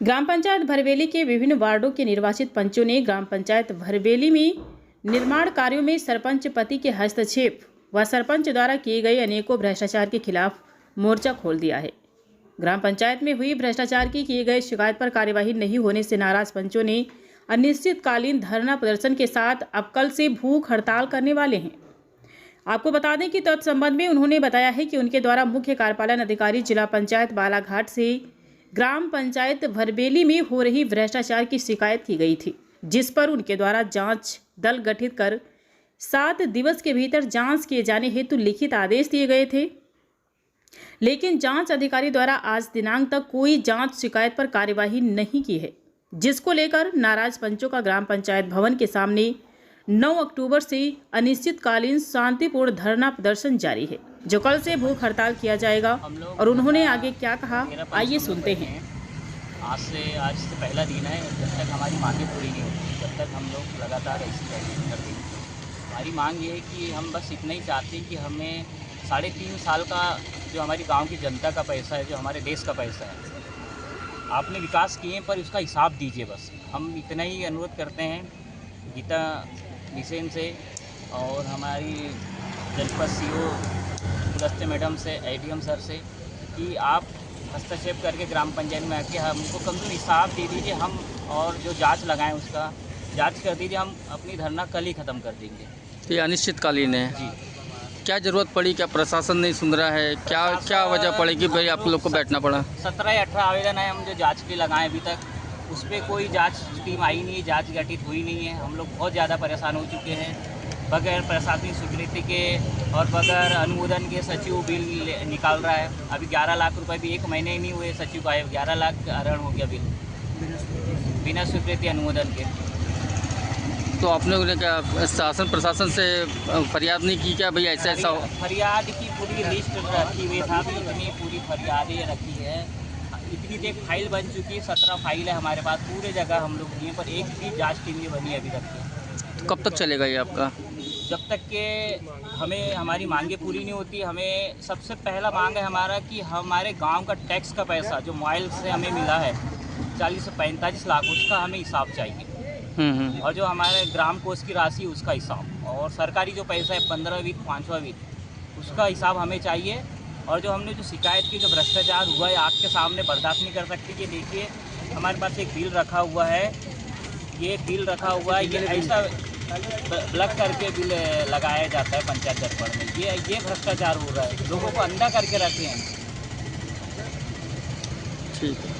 ग्राम पंचायत भरवेली के विभिन्न वार्डों के निर्वाचित पंचों ने ग्राम पंचायत भरवेली में निर्माण कार्यों में सरपंच पति के हस्तक्षेप व सरपंच द्वारा किए गए अनेकों भ्रष्टाचार के खिलाफ मोर्चा खोल दिया है। ग्राम पंचायत में हुई भ्रष्टाचार की किए गए शिकायत पर कार्यवाही नहीं होने से नाराज पंचों ने अनिश्चितकालीन धरना प्रदर्शन के साथ अब कल से भूख हड़ताल करने वाले हैं। आपको बता दें कि तत्संबंध में उन्होंने बताया है कि उनके द्वारा मुख्य कार्यपालन अधिकारी जिला पंचायत बालाघाट से ग्राम पंचायत भरवेली में हो रही भ्रष्टाचार की शिकायत की गई थी, जिस पर उनके द्वारा जांच दल गठित कर 7 दिवस के भीतर जांच किए जाने हेतु लिखित आदेश दिए गए थे। लेकिन जांच अधिकारी द्वारा आज दिनांक तक कोई जांच शिकायत पर कार्यवाही नहीं की है, जिसको लेकर नाराज पंचों का ग्राम पंचायत भवन के सामने 9 अक्टूबर से अनिश्चितकालीन शांतिपूर्ण धरना प्रदर्शन जारी है, जो कल से भूख हड़ताल किया जाएगा। और उन्होंने आगे क्या कहा, आइए सुनते हैं। आज से पहला दिन है। जब तक हमारी मांगें पूरी नहीं होती तब तक हम लोग लगातार ऐसी करते हैं। हमारी मांग ये है कि हम बस इतना ही चाहते हैं कि हमें 3.5 साल का जो हमारी गांव की जनता का पैसा है, जो हमारे देश का पैसा है, आपने विकास किए पर उसका हिसाब दीजिए। बस हम इतना ही अनुरोध करते हैं गीता मिशन से और हमारी जनपद सीओ कुलस्ते मैडम से, एडीएम सर से, कि आप हस्तक्षेप करके ग्राम पंचायत में आके हमको कम से कम हिसाब दे दीजिए। हम और जो जांच लगाएं उसका जांच कर दीजिए। हम अपनी धरना कल ही ख़त्म कर देंगे। तो ये अनिश्चितकालीन है जी। क्या ज़रूरत पड़ी? क्या प्रशासन नहीं सुन रहा है? क्या वजह पड़ेगी भाई आप लोग को बैठना पड़ा? 17 या 18 आवेदन है हम जो जांच के लगाए अभी तक, उस पर कोई जांच टीम आई नहीं है, जांच गठित हुई नहीं है। हम लोग बहुत ज़्यादा परेशान हो चुके हैं। बगैर प्रशासनिक स्वीकृति के और बगैर अनुमोदन के सचिव बिल निकाल रहा है। अभी 11 लाख रुपए भी 1 महीने ही नहीं हुए सचिव का, 11 लाख अरण हो गया बिल बिना स्वीकृति अनुमोदन के। तो आप लोगों ने क्या शासन प्रशासन से फरियाद नहीं की क्या भाई ऐसा हो? फरियाद की पूरी लिस्ट रखी हुई था, इतनी पूरी फरियादें रखी है, इतनी देख फाइल बन चुकी है। 17 फाइल है हमारे पास, पूरे जगह हम लोग दिए, पर एक भी जांच टीम नहीं बनी अभी तक। कब तक चलेगा ये आपका? जब तक के हमें हमारी मांगे पूरी नहीं होती। हमें सबसे पहला मांग है हमारा कि हमारे गांव का टैक्स का पैसा जो मोबाइल से हमें मिला है 40 से 45 लाख, उसका हमें हिसाब चाहिए। और जो हमारे ग्राम कोष की राशि उसका हिसाब, और सरकारी जो पैसा है 15 वित्त 5वां वित्त, उसका हिसाब हमें चाहिए। और जो हमने जो शिकायत की, जो भ्रष्टाचार हुआ है, आग के सामने बर्दाश्त नहीं कर सकती। ये देखिए हमारे पास एक बिल रखा हुआ है, ये बिल रखा हुआ है, ये ऐसा ब्लॉक करके बिल लगाया जाता है पंचायत दफ्तर में। ये भ्रष्टाचार हो रहा है, लोगों को अंधा करके रखे हैं। ठीक है।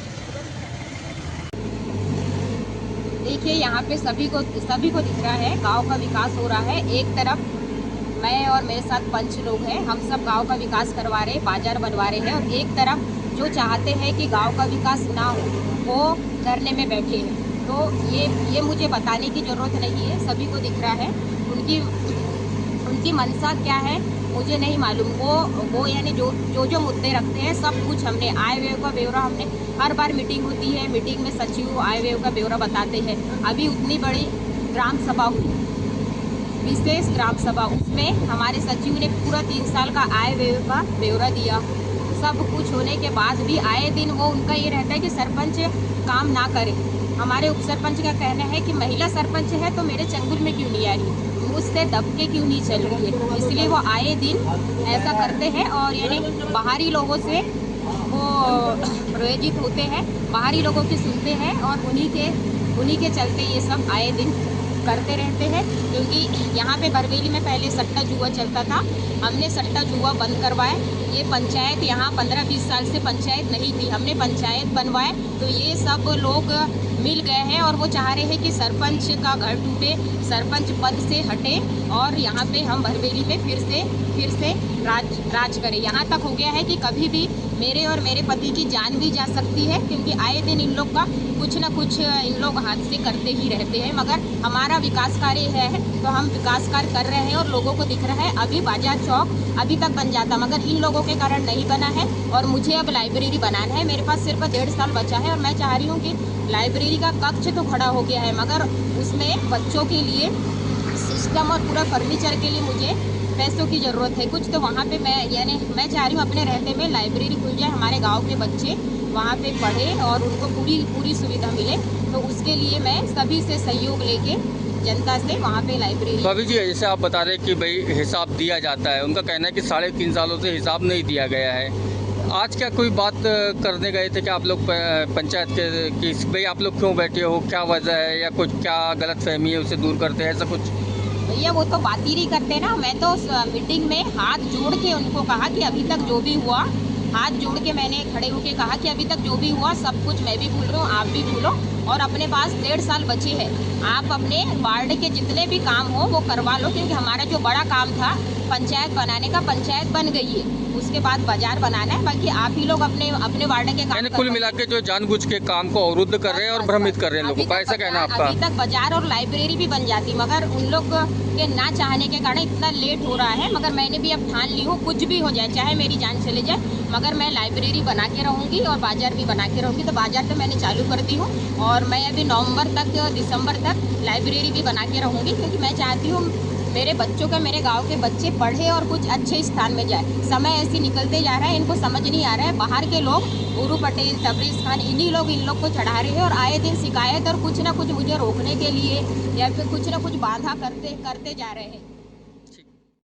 देखिए यहाँ पे सभी को दिख रहा है गांव का विकास हो रहा है। एक तरफ मैं और मेरे साथ पंच लोग हैं, हम सब गांव का विकास करवा रहे, बाजार बनवा रहे हैं। और एक तरफ जो चाहते हैं कि गांव का विकास ना हो, वो धरने में बैठे हैं। तो ये मुझे बताने की ज़रूरत नहीं है, सभी को दिख रहा है। उनकी मंशा क्या है मुझे नहीं मालूम। वो यानी जो मुद्दे रखते हैं, सब कुछ हमने आय व्यय का ब्यौरा, हमने हर बार मीटिंग होती है, मीटिंग में सचिव आय व्यय का ब्यौरा बताते हैं। अभी उतनी बड़ी ग्राम सभा हुई, विशेष ग्राम सभा, उसमें हमारे सचिव ने पूरा 3 साल का आय व्यय का ब्यौरा दिया। सब कुछ होने के बाद भी आए दिन वो उनका ये रहता है कि सरपंच काम ना करे। हमारे उप सरपंच का कहना है कि महिला सरपंच है तो मेरे चंगुल में क्यों नहीं आ रही, मुझसे दबके क्यों नहीं चल रही है। इसलिए वो आए दिन ऐसा करते हैं और यानी बाहरी लोगों से वो प्रेरित होते हैं, बाहरी लोगों की सुनते हैं और उन्हीं के चलते ये सब आए दिन करते रहते हैं। क्योंकि यहाँ पे भरवेली में पहले सट्टा जुआ चलता था, हमने सट्टा जुआ बंद करवाए। ये पंचायत यहाँ 15-20 साल से पंचायत नहीं थी, हमने पंचायत बनवाए। तो ये सब लोग मिल गए हैं और वो चाह रहे हैं कि सरपंच का घर टूटे, सरपंच पद से हटे और यहाँ पे हम भरवेली में फिर से राज करें। यहाँ तक हो गया है कि कभी भी मेरे और मेरे पति की जान भी जा सकती है, क्योंकि आए दिन इन लोग का कुछ ना कुछ इन लोग हाथ से करते ही रहते हैं। मगर हमारा विकास कार्य है तो हम विकास कार्य कर रहे हैं और लोगों को दिख रहा है। अभी बाजार चौक अभी तक बन जाता, मगर इन लोगों के कारण नहीं बना है। और मुझे अब लाइब्रेरी बनाना है, मेरे पास सिर्फ 1.5 साल बचा है और मैं चाह रही हूँ कि लाइब्रेरी का कक्ष तो खड़ा हो गया है, मगर उसमें बच्चों के लिए सिस्टम और पूरा फर्नीचर के लिए मुझे पैसों की ज़रूरत है कुछ, तो वहाँ पे मैं चाह रही हूँ अपने रहते में लाइब्रेरी खुल जाए, हमारे गांव के बच्चे वहाँ पे पढ़ें और उनको पूरी सुविधा मिले। तो उसके लिए मैं सभी से सहयोग लेके जनता से वहाँ पे लाइब्रेरी। भाभी जी, जैसे आप बता रहे कि भाई हिसाब दिया जाता है, उनका कहना है कि 3.5 सालों से हिसाब नहीं दिया गया है। आज क्या कोई बात करने गए थे कि आप लोग पंचायत के कि भाई आप लोग क्यों बैठे हो, क्या वजह है, या कुछ क्या गलतफहमी है उसे दूर करते हैं, ऐसा कुछ? भैया वो तो बात ही नहीं करते ना। मैं तो मीटिंग में हाथ जोड़ के उनको कहा कि अभी तक जो भी हुआ, हाथ जोड़ के मैंने खड़े होके कहा कि अभी तक जो भी हुआ सब कुछ मैं भी भूल रहा हूँ, आप भी भूलो, और अपने पास 1.5 साल बचे हैं, आप अपने वार्ड के जितने भी काम हो वो करवा लो, क्योंकि हमारा जो बड़ा काम था पंचायत बनाने का, पंचायत बन गई है, उसके बाद बाजार बनाना है, बाकी आप ही लोग अपने वार्ड के काम। कुल मिला के जो जानबूझ के काम को अवरुद्ध कर रहे हैं और भ्रमित कर रहे हैं लोगों का, ऐसा कहना आपका? अभी तक बाजार और लाइब्रेरी भी बन जाती, मगर उन लोग के ना चाहने के कारण इतना लेट हो रहा है। मगर मैंने भी अब ठान ली हूँ, कुछ भी हो जाए, चाहे मेरी जान चले जाए, मगर मैं लाइब्रेरी बना के रहूँगी और बाजार भी बना के रहूँगी। तो बाजार तो मैंने चालू कर दी हूँ और मैं अभी नवंबर तक, दिसंबर तक लाइब्रेरी भी बना के रहूँगी, क्योंकि मैं चाहती हूँ मेरे बच्चों का, मेरे गांव के बच्चे पढ़े और कुछ अच्छे स्थान में जाए। समय ऐसे निकलते जा रहा है, इनको समझ नहीं आ रहा है, बाहर के लोग गुरु पटेल, तबरेज़ खान, इन्हीं लोग इन लोग को चढ़ा रहे हैं और आए दिन शिकायत और कुछ ना कुछ मुझे रोकने के लिए या फिर कुछ ना कुछ बाधा करते जा रहे हैं।